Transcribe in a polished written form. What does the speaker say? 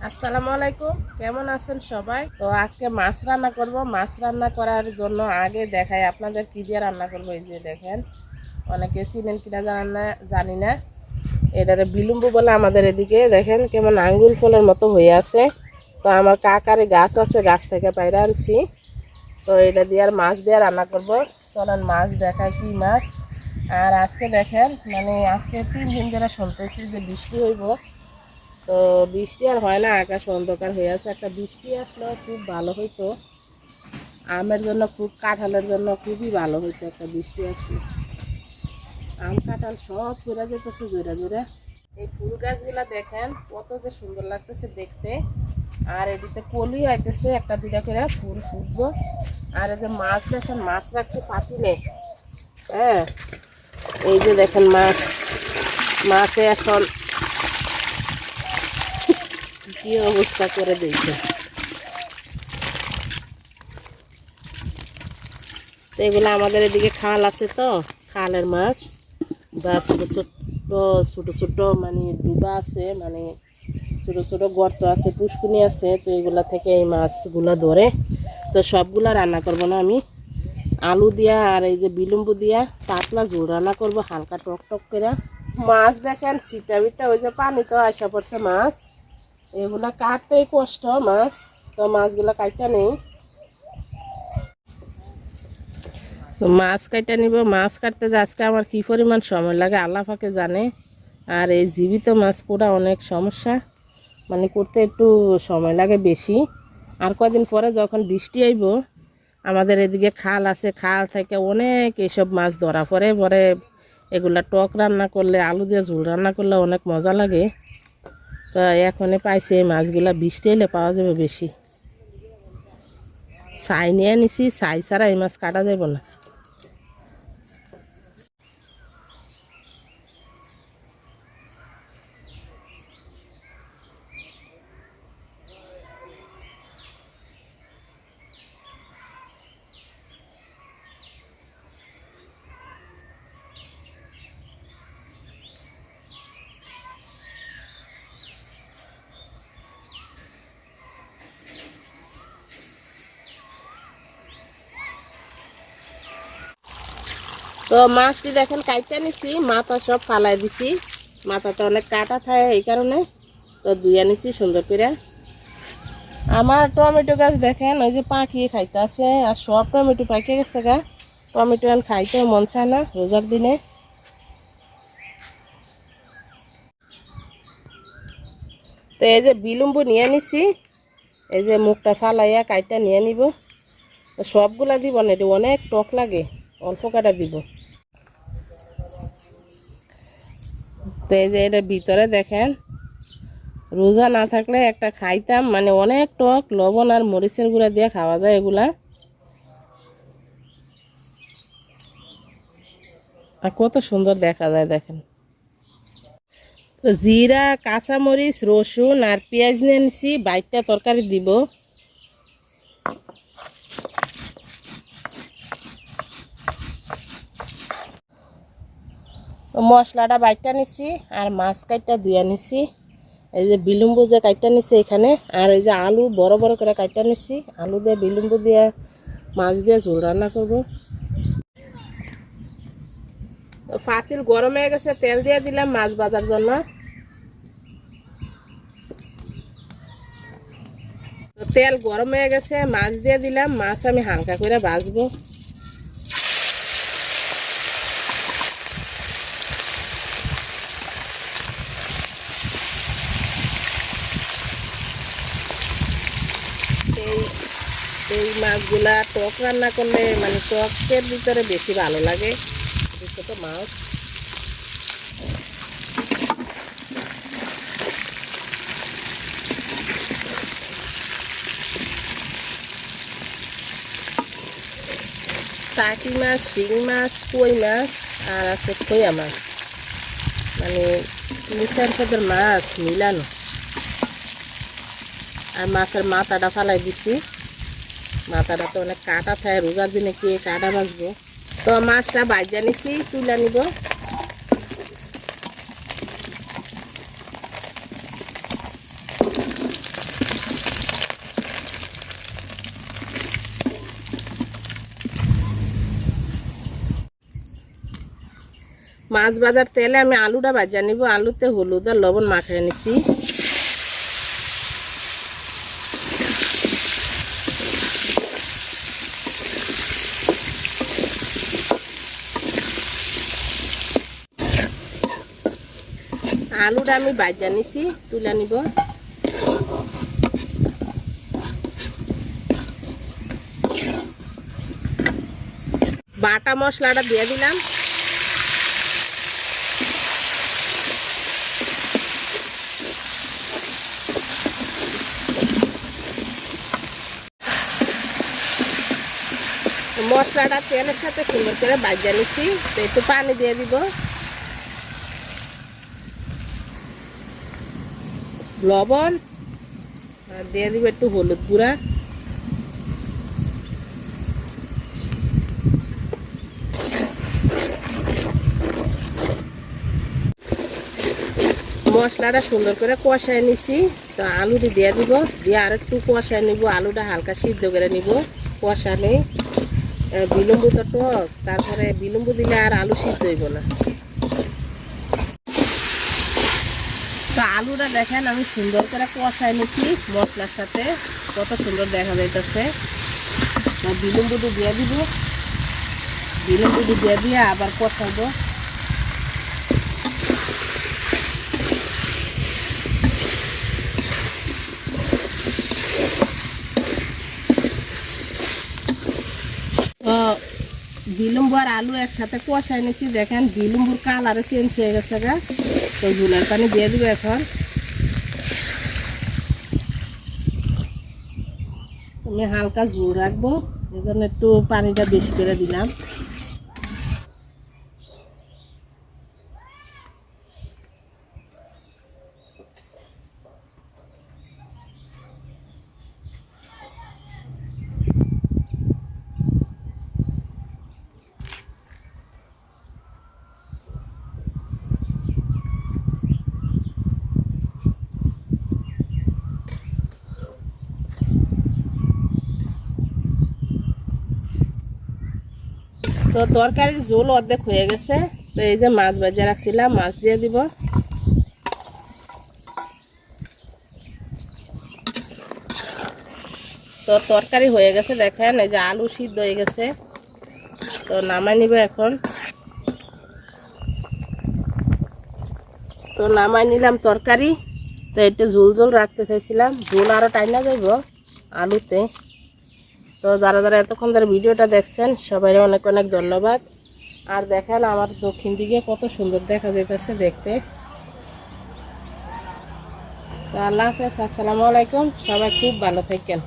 আসসালামু আলাইকুম, কেমন আছেন সবাই? তো আজকে মাছ রান্না করব। মাছ রান্না করার জন্য আগে দেখাই আপনাদের কি দিয়ে রান্না করব। এই যে দেখেন, অনেকে চিনেন কিনা জানি না। এটারে বিলুম্বু বলে আমাদের এদিকে। দেখেন কেমন আঙ্গুল ফলের মতো হয়ে আছে। তো আমার কাকারে গাছ আছে, গাছ থেকে পাইরে আনছি। তো এটা দিয়ে আর মাছ দিয়ে রান্না করব। চলেন মাছ দেখায় কি মাছ। আর আজকে দেখেন, আজকে 3 দিন ধরে শুনতেছি যে বৃষ্টি হইব। তো বৃষ্টি আর হয় না, আকাশ অন্ধকার হয়ে আছে। একটা বৃষ্টি আসলো খুব ভালো হইতো, আমের জন্য খুব, কাঁঠালের জন্য খুবই ভালো হইতো একটা বৃষ্টি আসলো। আম কাঁঠাল সব ফেরা যেতেছে জোরে জোরে। এই ফুল গাছগুলা দেখেন কত যে সুন্দর লাগতেছে দেখতে। আর এদিকে কলি আইতেছে, একটা দুটা করে ফুল ফুটবো। আর এই যে মাছ দেখেন, মাছ রাখছে পাতিলে। হ্যাঁ, এই যে দেখেন মাছ, মাছে এখন কি অবস্থা করে দিয়েছে। তো এগুলো আমাদের এদিকে খাল আছে, তো খালের মাছ বা ছোটো ছোটো ছোটো ছোটো ডুবা আছে, ছোটো ছোটো গর্ত আছে, পুষ্কুনি আছে। তো এগুলা থেকে এই মাছগুলো ধরে। তো সবগুলা রান্না করব না আমি, আলু দিয়া আর এই যে বিলম্বু দিয়া পাতলা ঝোল রান্না করব, হালকা টক টক করে। মাছ দেখেন সিটা বিটা, ওই যে পানি তো আসা পড়ছে মাছ। এগুলা কাটতেই কষ্ট মাছ। তো মাছগুলা কাটটা নেই, মাছ কাটা নিব। মাছ কাটতে যে আজকে আমার কি পরিমাণ সময় লাগে আল্লাহ পাকে জানে। আর এই জীবিত মাছ পোড়া অনেক সমস্যা, করতে একটু সময় লাগে বেশি। আর কদিন পরে যখন বৃষ্টি আইব, আমাদের এদিকে খাল আছে, খাল থেকে অনেক এইসব মাছ ধরা পড়ে পরে। এগুলা টক রান্না করলে, আলু দিয়ে ঝোল রান্না করলে অনেক মজা লাগে। তো এখনই পাইছি এই মাছগুলা, বৃষ্টি এলে পাওয়া যাবে বেশি। ছাই নিয়ে নিছি, ছাই ছাড়া এই মাছ কাটা যাব না। তো মাছটি দেখেন কাইটা নিছি, মাথা সব ফালাই দিছি। মাথাটা অনেক কাটা থাকে এই কারণে। তো ধুইয়া নিছি সুন্দর করে। আমার টমেটো গাছ দেখেন ওই যে পাখিয়ে খাইতে আছে, আর সব টমেটো পাকে গেছে গা। টমেটো আন খাইতে মন চায় না রোজার দিনে। তো এই যে বিলম্বু নিয়ে নিছি, এই যে মুখটা ফালাইয়া কাইটা নিয়ে নিব। সবগুলা দিব না, এটা অনেক টক লাগে, অল্প কাটা দিব। তো এই যে এটার ভিতরে দেখেন, রোজা না থাকলে একটা খাইতাম, অনেক টক, লবণ আর মরিচের গুঁড়া দিয়ে খাওয়া যায় এগুলা। আর কত সুন্দর দেখা যায় দেখেন। তো জিরা, কাঁচামরিচ, রসুন আর পেঁয়াজ নিয়ে নিছি, বাইটটা তরকারি দিব। মশলাটা বাইটটা নিছি, আর মাছ কাইটটা ধুয়ে নিছি। এই যে বিলম্বু যে কাইটটা নিছি এখানে, আর এই যে আলু বড় বড় করে কাইটটা নিছি। আলু দিয়ে বিলম্বু দিয়ে মাছ দিয়ে ঝোল রান্না করব। তো পাতিল গরম হয়ে গেছে, তেল দিয়ে দিলাম মাছ ভাজার জন্য। তো তেল গরম হয়ে গেছে, মাছ দিয়ে দিলাম। মাছ আমি হালকা করে ভাজবো। এই এই মাছগুলা টক রান্না করলে, টকের ভিতরে বেশি ভালো লাগে। ছোট মাছ, টাকি মাছ, শিং মাছ, কই মাছ, আর আছে খোয়া মাছ। 3-4 পদের মাছ মিলানো। আর মাছের মাথাটা ফালাই দিছি। মাথাটা তো অনেক কাটা থাকে, রোজার দিনে কে কাটা বাঁচবো। তো মাছটা ভাজা নিছি, তুলে নিব। মাছ ভাজার তেলে আমি আলুটা ভাজা নিব। আলুতে হলুদ আর লবণ মাখিয়ে নিছি। আলুটা আমি ভাজা নিছি, তুলে নিব। বাটা মশলাটা দিয়ে দিলাম। মশলাটা তেলের সাথে সুন্দর করে ভাজা নিচ্ছি। তো একটু পানি দিয়ে দিব, লবণ, আর দিয়ে দিব একটু হলুদ গুঁড়া। মশলাটা সুন্দর করে কষায় নিছি। তো আলুটি দিয়ে দিব, দিয়ে আর একটু কষায় নিব। আলুটা হালকা সিদ্ধ করে নিব। কষালে বিলম্ব তো টক, তারপরে বিলম্ব দিলে আর আলু সিদ্ধ হইব না। তো আলুটা দেখেন আমি সুন্দর করে কষায় নিচ্ছি মশলার সাথে, কত সুন্দর দেখা যাইতেছে। বিলম্বটি দিয়ে দিব, বিলম্বটি দিয়ে দিয়ে আবার কষাবো। তো বিলম্ব আর আলু একসাথে কষাই নিছি। দেখেন বিলম্বর কালারে চেঞ্জ হয়ে গেছে গা। তো ঝোলের পানি দিয়ে দিব এখন। আমি হালকা ঝোল রাখবো, এই জন্য একটু পানিটা বেশি করে দিলাম। তো তরকারির ঝোল অর্ধেক হয়ে গেছে। তো এই যে মাছ ভাজা রাখছিলাম, মাছ দিয়ে দিব। তো তরকারি হয়ে গেছে, দেখেন এই যে আলু সিদ্ধ হয়ে গেছে। তো নামাই নিব এখন। তো নামাই নিলাম তরকারি। তো একটু ঝোল ঝোল রাখতে চাইছিলাম, ঝোল আরও টাইনা যাইব আলুতে। তো যারা যারা এতক্ষণ ধরে ভিডিওটা দেখছেন সবাই অনেক অনেক ধন্যবাদ। আর দেখেন আমার দক্ষিণ দিকে কত সুন্দর দেখা যাইতেছে দেখতে। তো আল্লাহ হাফেজ, আসসালামু আলাইকুম। সবাই খুব ভালো থাকেন।